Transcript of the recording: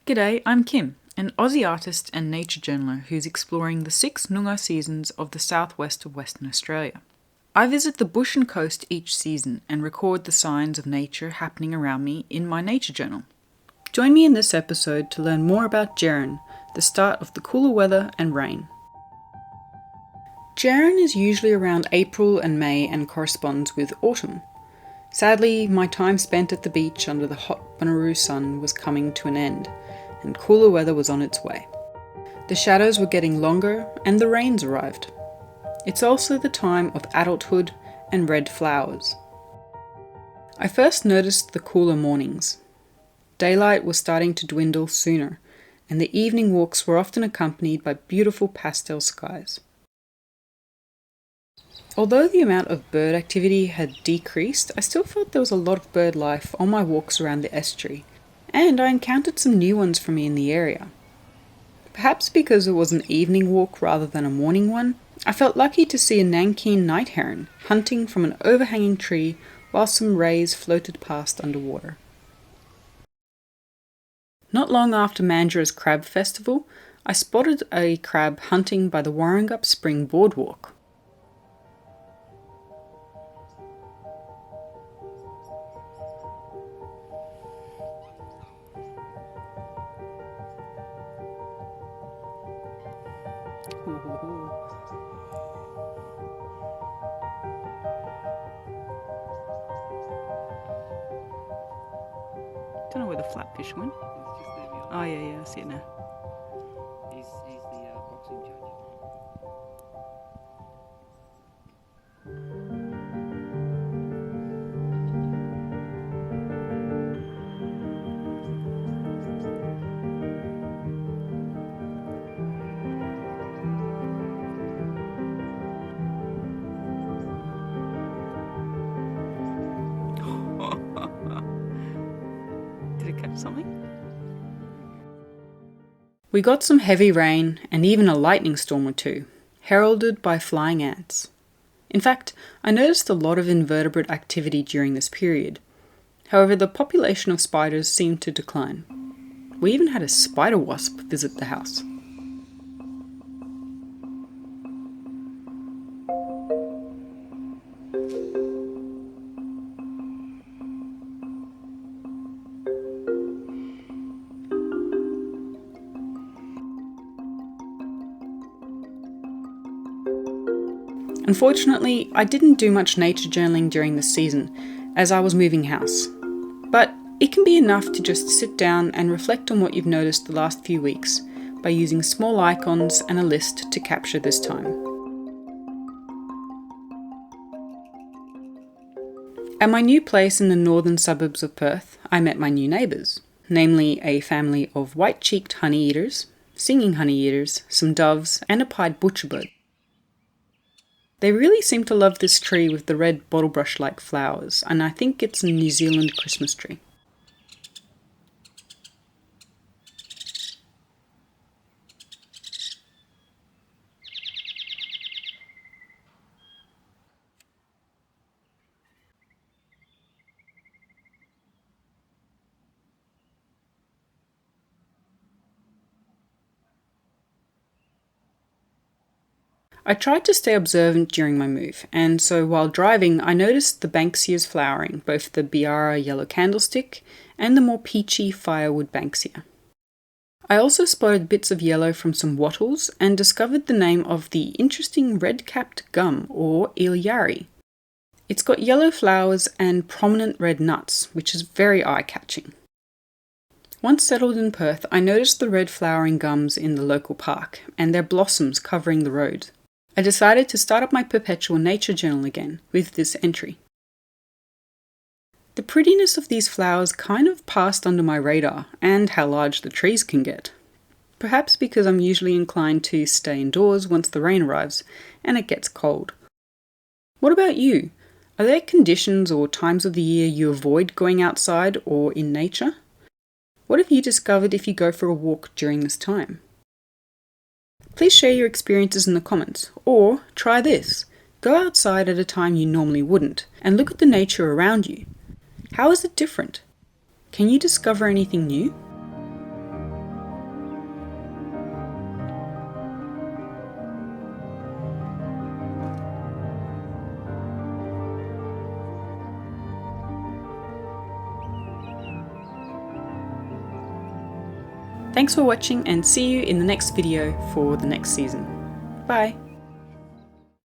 G'day, I'm Kim, an Aussie artist and nature journaler who's exploring the 6 Noongar seasons of the southwest of Western Australia. I visit the bush and coast each season and record the signs of nature happening around me in my nature journal. Join me in this episode to learn more about Djeran, the start of the cooler weather and rain. Djeran is usually around April and May and corresponds with autumn. Sadly, my time spent at the beach under the hot Bunuroo sun was coming to an end, and cooler weather was on its way. The shadows were getting longer and the rains arrived. It's also the time of adulthood and red flowers. I first noticed the cooler mornings. Daylight was starting to dwindle sooner, and the evening walks were often accompanied by beautiful pastel skies. Although the amount of bird activity had decreased, I still felt there was a lot of bird life on my walks around the estuary, and I encountered some new ones for me in the area. Perhaps because it was an evening walk rather than a morning one, I felt lucky to see a Nankeen night heron hunting from an overhanging tree while some rays floated past underwater. Not long after Mandurah's Crab Festival, I spotted a crab hunting by the Warringup Spring Boardwalk. Don't know where the flatfish went. It's just there beyond. Oh yeah, I see it now. He's the boxing judge. Did it catch something? We got some heavy rain and even a lightning storm or two, heralded by flying ants. In fact, I noticed a lot of invertebrate activity during this period. However, the population of spiders seemed to decline. We even had a spider wasp visit the house. Unfortunately, I didn't do much nature journaling during this season, as I was moving house. But it can be enough to just sit down and reflect on what you've noticed the last few weeks by using small icons and a list to capture this time. At my new place in the northern suburbs of Perth, I met my new neighbours, namely a family of white-cheeked honey-eaters, singing honey-eaters, some doves, and a pied butcherbird. They really seem to love this tree with the red bottlebrush-like flowers, and I think it's a New Zealand Christmas tree. I tried to stay observant during my move, and so while driving I noticed the Banksias flowering, both the Biara yellow candlestick and the more peachy firewood Banksia. I also spotted bits of yellow from some wattles and discovered the name of the interesting red-capped gum, or Ilyari. It's got yellow flowers and prominent red nuts, which is very eye-catching. Once settled in Perth, I noticed the red flowering gums in the local park, and their blossoms covering the road. I decided to start up my perpetual nature journal again with this entry. The prettiness of these flowers kind of passed under my radar, and how large the trees can get. Perhaps because I'm usually inclined to stay indoors once the rain arrives and it gets cold. What about you? Are there conditions or times of the year you avoid going outside or in nature? What have you discovered if you go for a walk during this time? Please share your experiences in the comments, or try this. Go outside at a time you normally wouldn't, and look at the nature around you. How is it different? Can you discover anything new? Thanks for watching and see you in the next video for the next season. Bye!